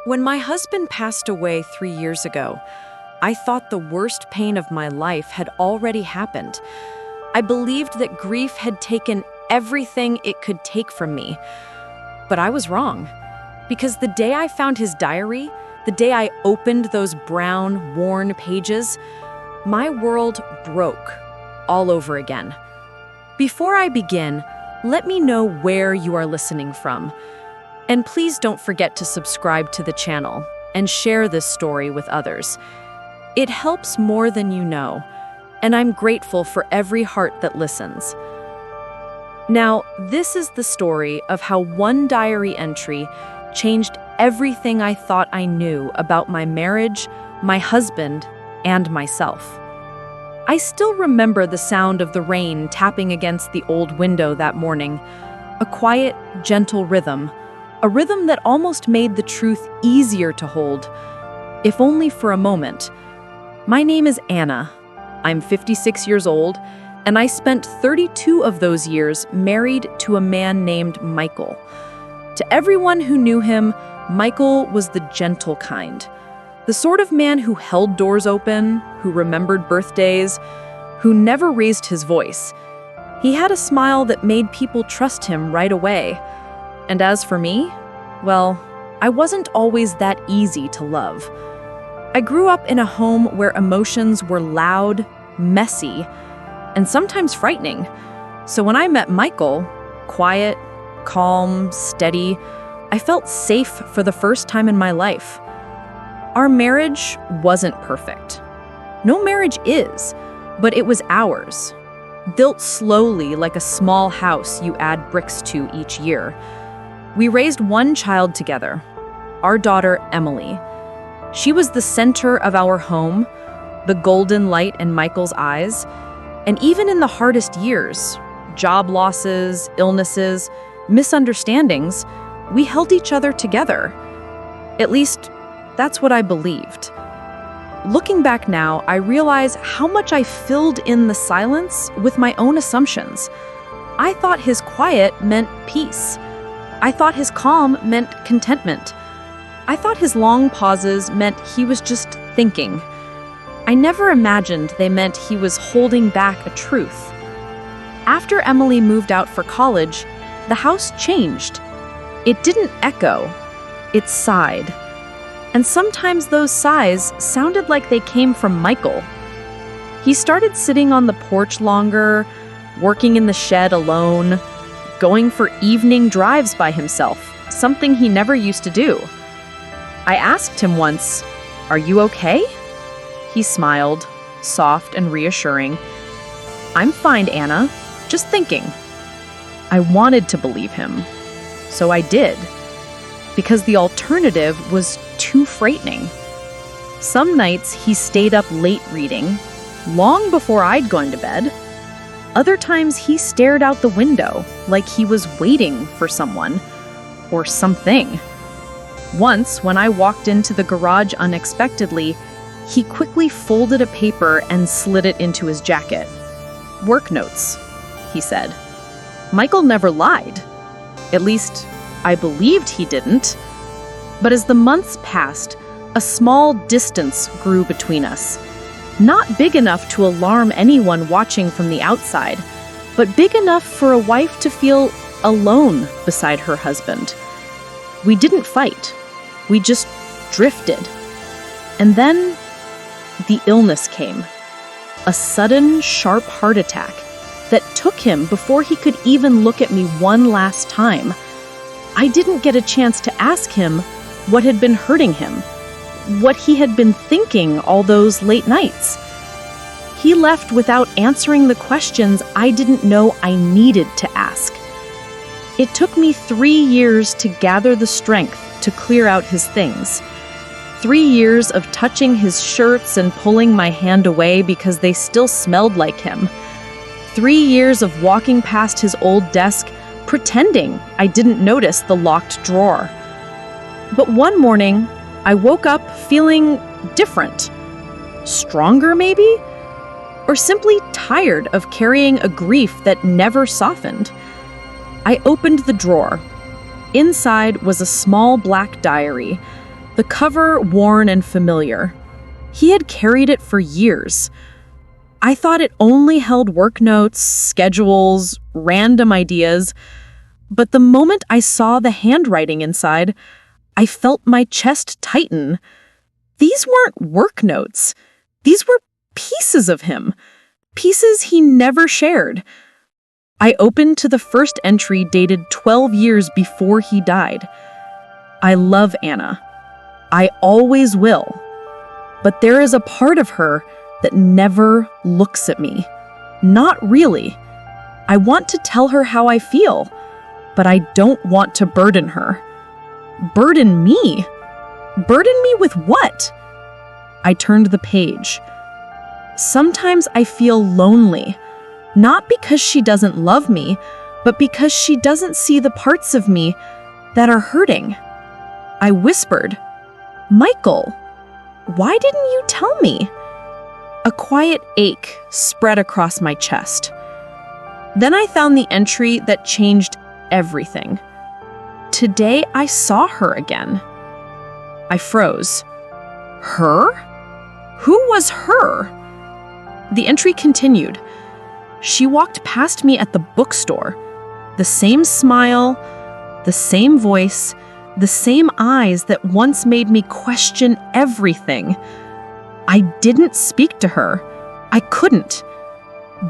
When my husband passed away 3 years ago, I thought the worst pain of my life had already happened. I believed that grief had taken everything it could take from me. But I was wrong, because the day I found his diary, the day I opened those brown, worn pages, my world broke all over again. Before I begin, let me know where you are listening from. And please don't forget to subscribe to the channel and share this story with others. It helps more than you know, and I'm grateful for every heart that listens. Now, this is the story of how one diary entry changed everything I thought I knew about my marriage, my husband, and myself. I still remember the sound of the rain tapping against the old window that morning, a quiet, gentle rhythm, a rhythm that almost made the truth easier to hold, if only for a moment. My name is Anna. I'm 56 years old, and I spent 32 of those years married to a man named Michael. To everyone who knew him, Michael was the gentle kind, the sort of man who held doors open, who remembered birthdays, who never raised his voice. He had a smile that made people trust him right away. And as for me, well, I wasn't always that easy to love. I grew up in a home where emotions were loud, messy, and sometimes frightening. So when I met Michael, quiet, calm, steady, I felt safe for the first time in my life. Our marriage wasn't perfect. No marriage is, but it was ours. Built slowly like a small house you add bricks to each year. We raised one child together, our daughter, Emily. She was the center of our home, the golden light in Michael's eyes, and even in the hardest years, job losses, illnesses, misunderstandings, we held each other together. At least, that's what I believed. Looking back now, I realize how much I filled in the silence with my own assumptions. I thought his quiet meant peace. I thought his calm meant contentment. I thought his long pauses meant he was just thinking. I never imagined they meant he was holding back a truth. After Emily moved out for college, the house changed. It didn't echo, it sighed. And sometimes those sighs sounded like they came from Michael. He started sitting on the porch longer, working in the shed alone, going for evening drives by himself, something he never used to do. I asked him once, "Are you okay?" He smiled, soft and reassuring. "I'm fine, Anna, just thinking." I wanted to believe him, so I did, because the alternative was too frightening. Some nights he stayed up late reading, long before I'd gone to bed. Other times he stared out the window like he was waiting for someone or something. Once, when I walked into the garage unexpectedly, he quickly folded a paper and slid it into his jacket. "Work notes," he said. Michael never lied. At least, I believed he didn't. But as the months passed, a small distance grew between us. Not big enough to alarm anyone watching from the outside, but big enough for a wife to feel alone beside her husband. We didn't fight. We just drifted. And then the illness came. A sudden, sharp heart attack that took him before he could even look at me one last time. I didn't get a chance to ask him what had been hurting him, what he had been thinking all those late nights. He left without answering the questions I didn't know I needed to ask. It took me 3 years to gather the strength to clear out his things. 3 years of touching his shirts and pulling my hand away because they still smelled like him. 3 years of walking past his old desk, pretending I didn't notice the locked drawer. But one morning, I woke up feeling different. Stronger, maybe? Or simply tired of carrying a grief that never softened. I opened the drawer. Inside was a small black diary, the cover worn and familiar. He had carried it for years. I thought it only held work notes, schedules, random ideas, but the moment I saw the handwriting inside, I felt my chest tighten. These weren't work notes. These were pieces of him, pieces he never shared. I opened to the first entry dated 12 years before he died. I love Anna. I always will. But there is a part of her that never looks at me. Not really. I want to tell her how I feel, but I don't want to burden her. Burden me? Burden me with what? I turned the page. Sometimes I feel lonely, not because she doesn't love me, but because she doesn't see the parts of me that are hurting. I whispered, "Michael, why didn't you tell me?" A quiet ache spread across my chest. Then I found the entry that changed everything. Today I saw her again. I froze. Her? Who was her? The entry continued. She walked past me at the bookstore. The same smile, the same voice, the same eyes that once made me question everything. I didn't speak to her. I couldn't.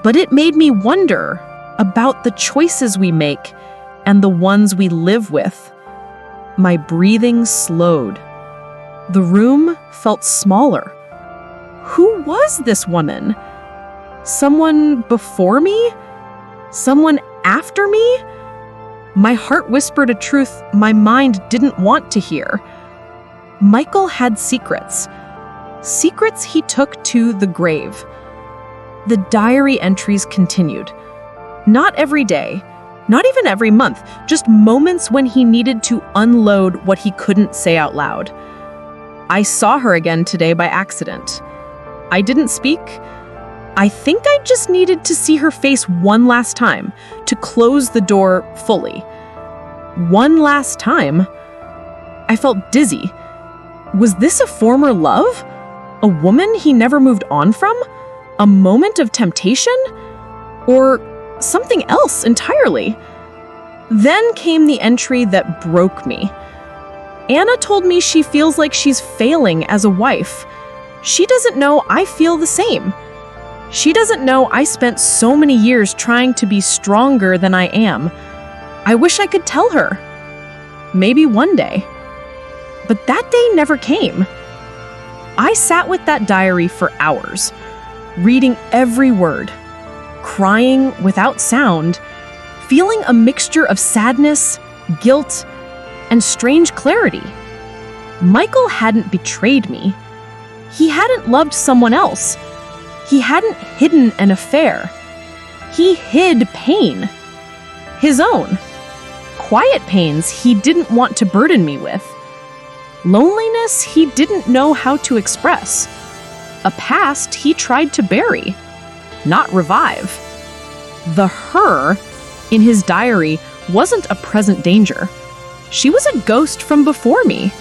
But it made me wonder about the choices we make and the ones we live with. My breathing slowed. The room felt smaller. Who was this woman? Someone before me? Someone after me? My heart whispered a truth my mind didn't want to hear. Michael had secrets. Secrets he took to the grave. The diary entries continued. Not every day, not even every month, just moments when he needed to unload what he couldn't say out loud. I saw her again today by accident. I didn't speak. I think I just needed to see her face one last time, to close the door fully. One last time? I felt dizzy. Was this a former love? A woman he never moved on from? A moment of temptation? Or something else entirely? Then came the entry that broke me. Anna told me she feels like she's failing as a wife. She doesn't know I feel the same. She doesn't know I spent so many years trying to be stronger than I am. I wish I could tell her. Maybe one day. But that day never came. I sat with that diary for hours, reading every word, crying without sound, feeling a mixture of sadness, guilt, and strange clarity. Michael hadn't betrayed me. He hadn't loved someone else. He hadn't hidden an affair. He hid pain. His own. Quiet pains he didn't want to burden me with. Loneliness he didn't know how to express. A past he tried to bury, not revive. The her in his diary wasn't a present danger. She was a ghost from before me,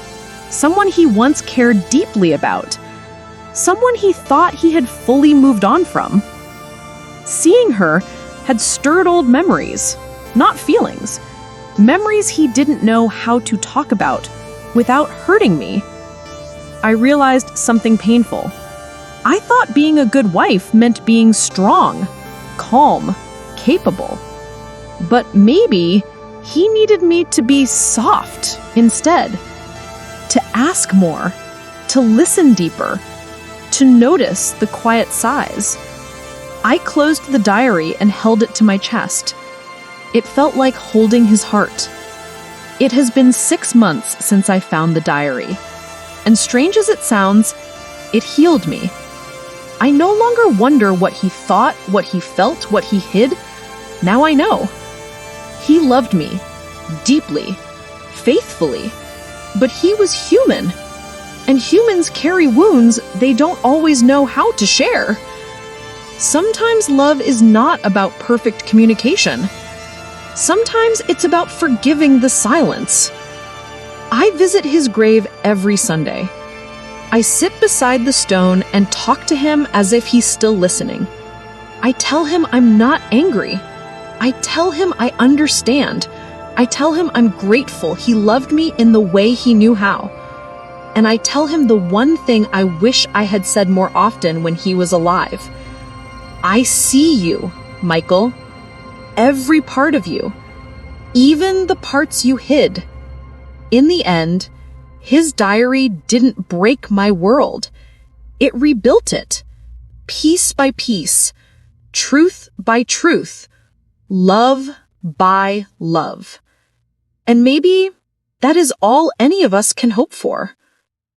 someone he once cared deeply about, someone he thought he had fully moved on from. Seeing her had stirred old memories, not feelings, memories he didn't know how to talk about without hurting me. I realized something painful. I thought being a good wife meant being strong, calm, capable. But maybe he needed me to be soft instead, to ask more, to listen deeper, to notice the quiet sighs. I closed the diary and held it to my chest. It felt like holding his heart. It has been 6 months since I found the diary, and strange as it sounds, it healed me. I no longer wonder what he thought, what he felt, what he hid. Now I know. He loved me, deeply, faithfully, but he was human, and humans carry wounds they don't always know how to share. Sometimes love is not about perfect communication. Sometimes it's about forgiving the silence. I visit his grave every Sunday. I sit beside the stone and talk to him as if he's still listening. I tell him I'm not angry. I tell him I understand. I tell him I'm grateful he loved me in the way he knew how. And I tell him the one thing I wish I had said more often when he was alive. I see you, Michael. Every part of you. Even the parts you hid. In the end, his diary didn't break my world. It rebuilt it. Piece by piece. Truth by truth. Love by love. And maybe that is all any of us can hope for.